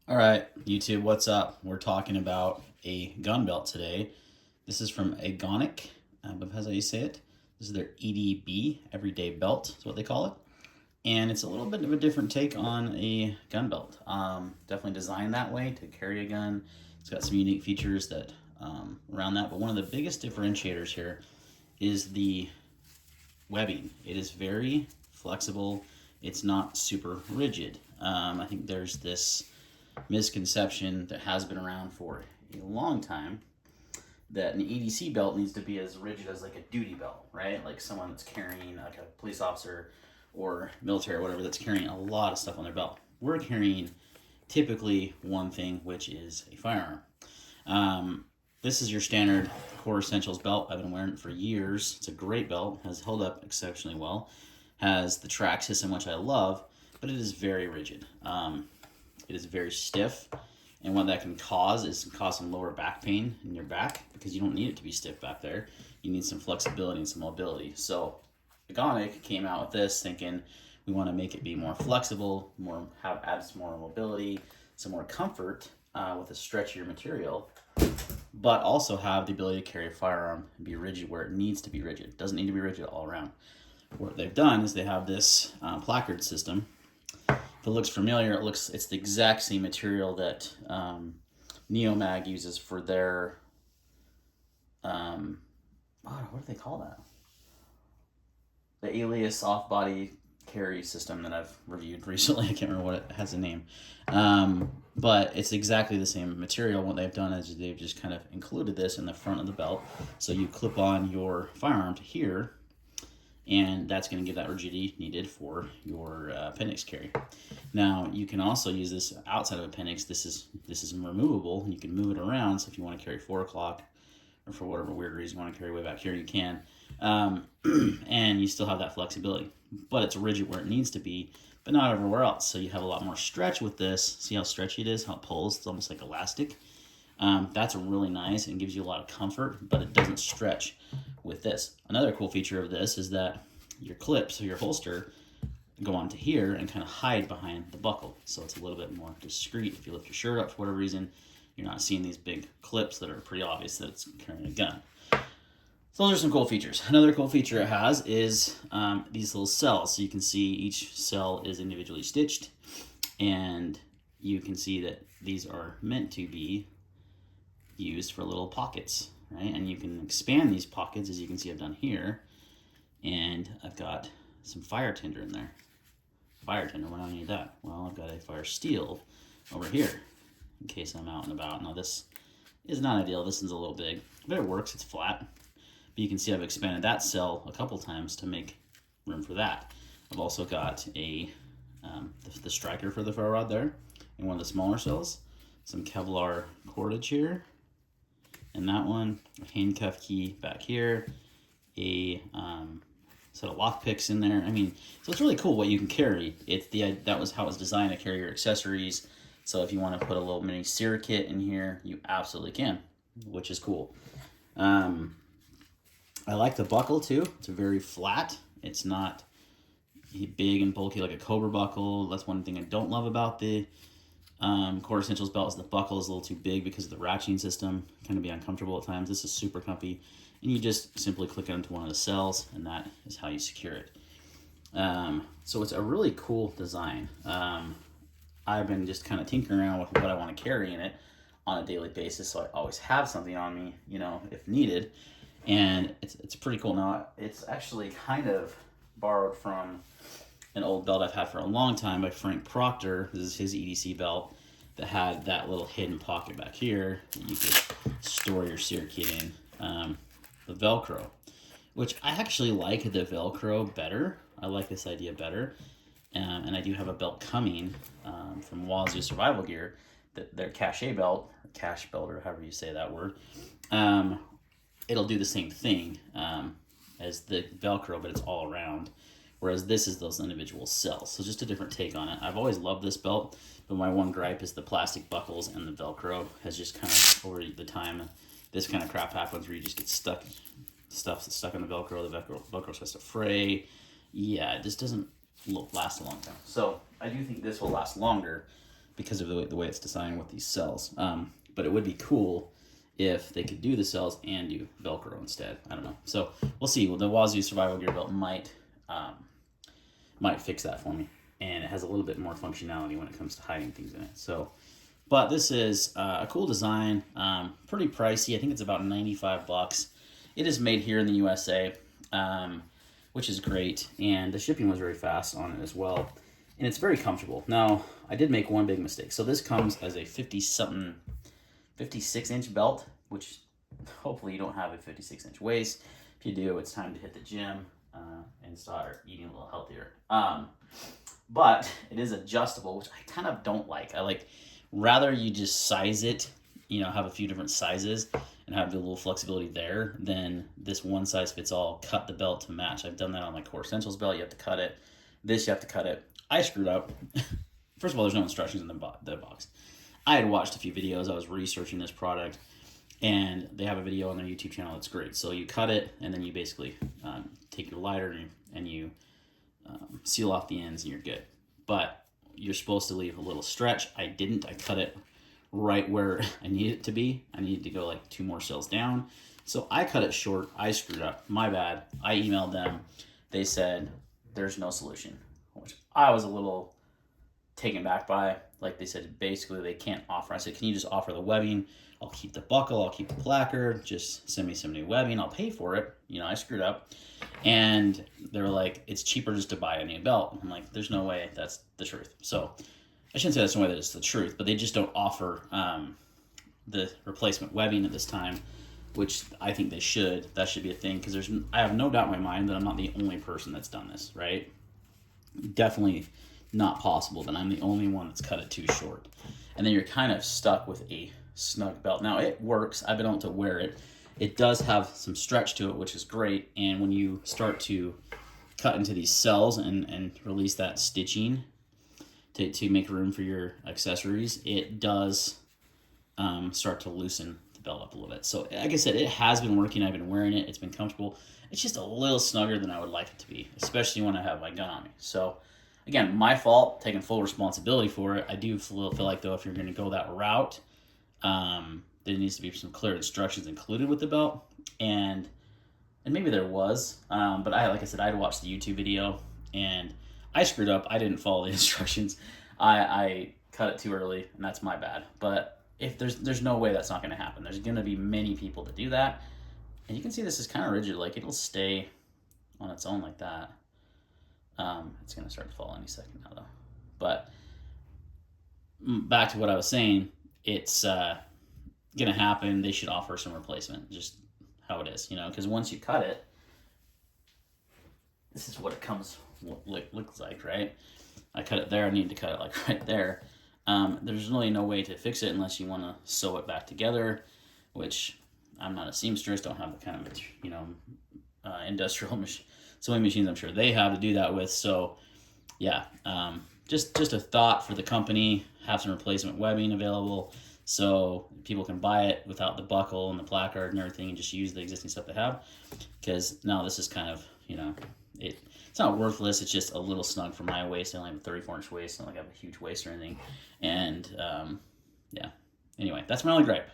All right, YouTube, what's up? We're talking about a gun belt today. This is from Agonic, but that's how you say it. This is their EDB, everyday belt, is what they call it. And it's a little bit of a different take on a gun belt. Definitely designed that way to carry a gun. It's got some unique features that around that, but one of the biggest differentiators here is the webbing. It is very flexible. It's not super rigid. I think there's this misconception that has been around for a long time that an EDC belt needs to be as rigid as like a duty belt, right? Like someone that's carrying, like a police officer or military or whatever, that's carrying a lot of stuff on their belt. We're carrying typically one thing, which is a firearm. This is your standard Core Essentials belt. I've been wearing it for years. It's a great belt, has held up exceptionally well, has the track system, which I love, but it is very rigid. It is very stiff, and what that can cause is some lower back pain in your back because you don't need it to be stiff back there. You need some flexibility and some mobility. So Agonic came out with this thinking we want to make it be more flexible, add some more mobility, some more comfort with a stretchier material, but also have the ability to carry a firearm and be rigid where it needs to be rigid. It doesn't need to be rigid all around. What they've done is they have this placard system. If it looks familiar, it's the exact same material that Neomag uses for their what do they call that? The Alias off-body carry system that I've reviewed recently. I can't remember what it has a name, but it's exactly the same material. What they've done is they've just kind of included this in the front of the belt, so you clip on your firearm to here, and that's going to give that rigidity needed for your appendix carry. Now, you can also use this outside of appendix. This is removable, and you can move it around. So if you want to carry 4 o'clock, or for whatever weird reason you want to carry way back here, you can. And you still have that flexibility. But it's rigid where it needs to be, but not everywhere else. So you have a lot more stretch with this. See how stretchy it is, how it pulls? It's almost like elastic. That's really nice and gives you a lot of comfort, but it doesn't stretch with this. Another cool feature of this is that your clips or your holster go onto here and kind of hide behind the buckle. So it's a little bit more discreet. If you lift your shirt up for whatever reason, you're not seeing these big clips that are pretty obvious that it's carrying a gun. So those are some cool features. Another cool feature it has is these little cells. So you can see each cell is individually stitched, and you can see that these are meant to be used for little pockets, right? And you can expand these pockets, as you can see I've done here, and I've got some fire tinder in there. Fire tinder, why do I need that? Well, I've got a fire steel over here in case I'm out and about. Now this is not ideal, this one's a little big, but it works, it's flat. But you can see I've expanded that cell a couple times to make room for that. I've also got the striker for the ferro rod there, and one of the smaller cells, some Kevlar cordage here, and that one, a handcuff key back here, a set of lock picks in there. I mean, so it's really cool what you can carry. That was how it was designed to carry your accessories. So if you want to put a little mini sear kit in here, you absolutely can, which is cool. I like the buckle too. It's very flat. It's not big and bulky like a Cobra buckle. That's one thing I don't love about the Core Essentials belt, is the buckle is a little too big because of the ratcheting system. It can be uncomfortable at times. This is super comfy, and you just simply click onto one of the cells, and that is how you secure it. So it's a really cool design. I've been just kind of tinkering around with what I want to carry in it on a daily basis, so I always have something on me, if needed. And it's pretty cool. Now, it's actually kind of borrowed from an old belt I've had for a long time by Frank Proctor. This is his EDC belt that had that little hidden pocket back here that you could store your sear kit in. The Velcro, which I actually like the Velcro better. I like this idea better. And I do have a belt coming from Wazoo Survival Gear, their cache belt, or however you say that word. It'll do the same thing as the Velcro, but it's all around. Whereas this is those individual cells. So just a different take on it. I've always loved this belt, but my one gripe is the plastic buckles, and the Velcro has just kind of, over the time, this kind of crap happens where you just get stuff that's stuck on the Velcro. The Velcro starts to fray. Yeah, it just doesn't last a long time. So I do think this will last longer because of the way it's designed with these cells. But it would be cool if they could do the cells and do Velcro instead. I don't know. So we'll see. Well, the Wazoo Survival Gear belt might fix that for me. And it has a little bit more functionality when it comes to hiding things in it. So, but this is a cool design, pretty pricey. I think it's about $95. It is made here in the USA, which is great. And the shipping was very fast on it as well. And it's very comfortable. Now, I did make one big mistake. So this comes as a 56-inch belt, which hopefully you don't have a 56-inch waist. If you do, it's time to hit the gym and start eating a little healthier. But it is adjustable, which I kind of don't like. I like rather you just size it, have a few different sizes and have the little flexibility there than this one size fits all, cut the belt to match. I've done that on my Core Essentials belt. You have to cut it. This, you have to cut it. I screwed up. First of all, there's no instructions in the box. I had watched a few videos. I was researching this product, and they have a video on their YouTube channel that's great. So you cut it, and then you basically take your lighter and you seal off the ends, and you're good. But you're supposed to leave a little stretch. I didn't. I cut it right where I need it to be. I needed to go like 2 more cells down. So I cut it short. I screwed up. My bad. I emailed them. They said there's no solution, which I was a little taken back by. Like they said, basically they can't offer. I said, can you just offer the webbing? I'll keep the buckle. I'll keep the placard. Just send me some new webbing. I'll pay for it. I screwed up. And they were like, it's cheaper just to buy a new belt. I'm like, there's no way that's the truth. So I shouldn't say that's no way that it's the truth, but they just don't offer the replacement webbing at this time, which I think they should. That should be a thing, because I have no doubt in my mind that I'm not the only person that's done this, right? Definitely not possible that I'm the only one that's cut it too short. And then you're kind of stuck with a snug belt. Now it works. I've been able to wear it. It does have some stretch to it, which is great. And when you start to cut into these cells and release that stitching to make room for your accessories, it does start to loosen the belt up a little bit. So like I said, it has been working. I've been wearing it. It's been comfortable. It's just a little snugger than I would like it to be, especially when I have my gun on me. So again, my fault, taking full responsibility for it. I do feel like, though, if you're going to go that route, there needs to be some clear instructions included with the belt. And maybe there was, but like I said, I had watched the YouTube video, and I screwed up. I didn't follow the instructions. I cut it too early, and that's my bad. But if there's no way that's not going to happen. There's going to be many people that do that. And you can see this is kind of rigid. Like, it'll stay on its own like that. It's going to start to fall any second now, though. But back to what I was saying, it's going to happen. They should offer some replacement, just how it is, because once you cut it, this is what it looks like, right? I cut it there. I need to cut it like right there. There's really no way to fix it unless you want to sew it back together, which I'm not a seamstress, don't have the kind of, industrial sewing machines I'm sure they have to do that with. So yeah, just a thought for the company, have some replacement webbing available so people can buy it without the buckle and the placard and everything, and just use the existing stuff they have. Because now this is kind of, it's not worthless. It's just a little snug for my waist. I only have a 34-inch waist. Not like I have a huge waist or anything. And yeah. Anyway, that's my only gripe.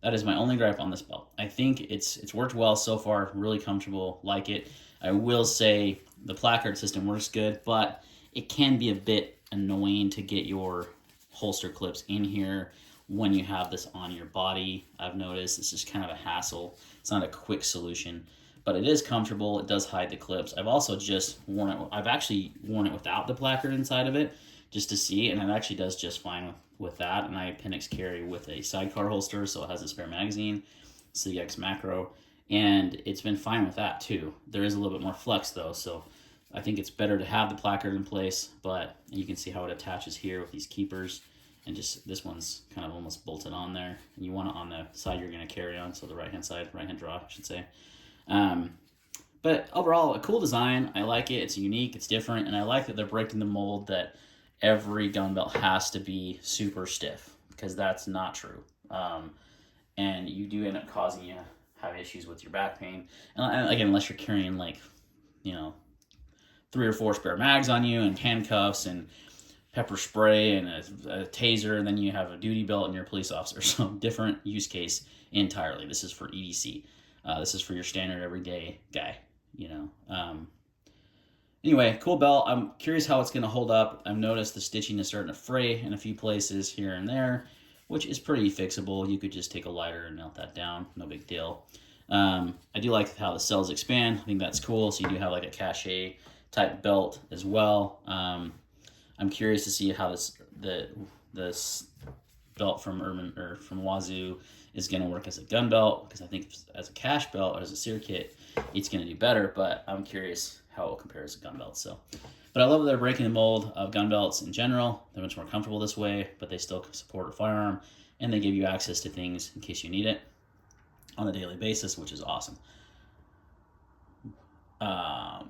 That is my only gripe on this belt. I think it's worked well so far. Really comfortable. Like it. I will say the placard system works good, but it can be a bit annoying to get your holster clips in here when you have this on your body. I've noticed it's just kind of a hassle. It's not a quick solution, but it is comfortable. It does hide the clips. I've also just worn it. I've actually worn it without the placard inside of it just to see, and it actually does just fine with that. And I appendix carry with a sidecar holster, so it has a spare magazine, CX macro, and it's been fine with that too. There is a little bit more flex though, so I think it's better to have the placard in place, but you can see how it attaches here with these keepers, and just this one's kind of almost bolted on there, and you want it on the side you're going to carry on, so the right hand draw, I should say. But overall, a cool design. I like it. It's unique. It's different, and I like that they're breaking the mold that every gun belt has to be super stiff, because that's not true. And you do end up causing you have issues with your back pain. And again, unless you're carrying 3 or 4 spare mags on you and handcuffs and pepper spray and a taser, and then you have a duty belt and you're a police officer. So different use case entirely. This is for EDC. This is for your standard everyday guy, you know. Anyway, cool belt. I'm curious how it's going to hold up. I've noticed the stitching is starting to fray in a few places here and there, which is pretty fixable. You could just take a lighter and melt that down. No big deal. I do like how the cells expand. I think that's cool. So you do have like a cachet type belt as well. I'm curious to see how this belt from from Wazoo is going to work as a gun belt, because I think as a cache belt or as a sear kit, it's going to do better. But I'm curious how it will compare as a gun belt. So, but I love that they're breaking the mold of gun belts in general. They're much more comfortable this way, but they still support a firearm, and they give you access to things in case you need it on a daily basis, which is awesome.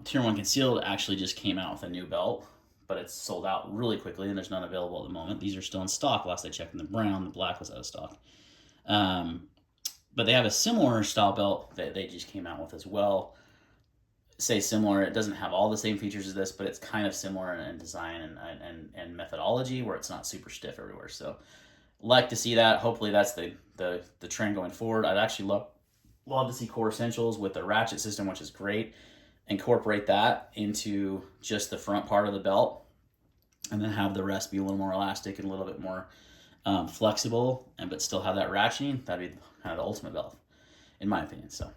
Tier 1 Concealed actually just came out with a new belt, but it's sold out really quickly, and there's none available at the moment. These are still in stock. Last I checked in the brown, the black was out of stock. But they have a similar style belt that they just came out with as well. Say similar, it doesn't have all the same features as this, but it's kind of similar in design and methodology, where it's not super stiff everywhere. So like to see that. Hopefully that's the trend going forward. I'd actually love to see Core Essentials with the ratchet system, which is great. Incorporate that into just the front part of the belt, and then have the rest be a little more elastic and a little bit more flexible, but still have that ratcheting. That'd be kind of the ultimate belt, in my opinion. So, all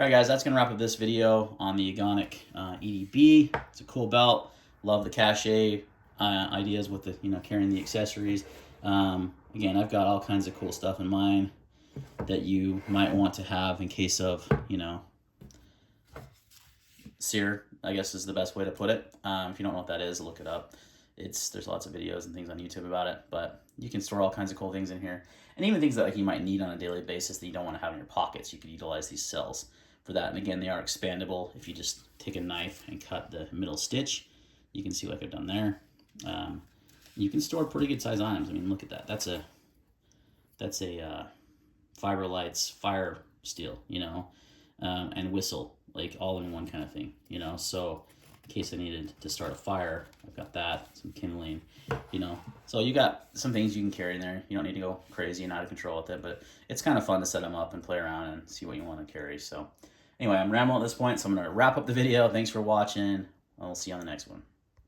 right, guys, that's gonna wrap up this video on the Agonic EDB. It's a cool belt. Love the cachet ideas with the carrying the accessories. Again, I've got all kinds of cool stuff in mind that you might want to have in case of sear, I guess is the best way to put it. If you don't know what that is, look it up. There's lots of videos and things on YouTube about it, but you can store all kinds of cool things in here, and even things that like you might need on a daily basis that you don't want to have in your pockets. You could utilize these cells for that. And again, they are expandable. If you just take a knife and cut the middle stitch, you can see like I've done there. You can store pretty good size items. I mean, look at that. That's a Fiber Lights fire steel, and whistle, like all in one kind of thing, So in case I needed to start a fire, I've got that, some kindling, So you got some things you can carry in there. You don't need to go crazy and out of control with it, but it's kind of fun to set them up and play around and see what you want to carry. So anyway, I'm rambling at this point, so I'm going to wrap up the video. Thanks for watching. I'll see you on the next one.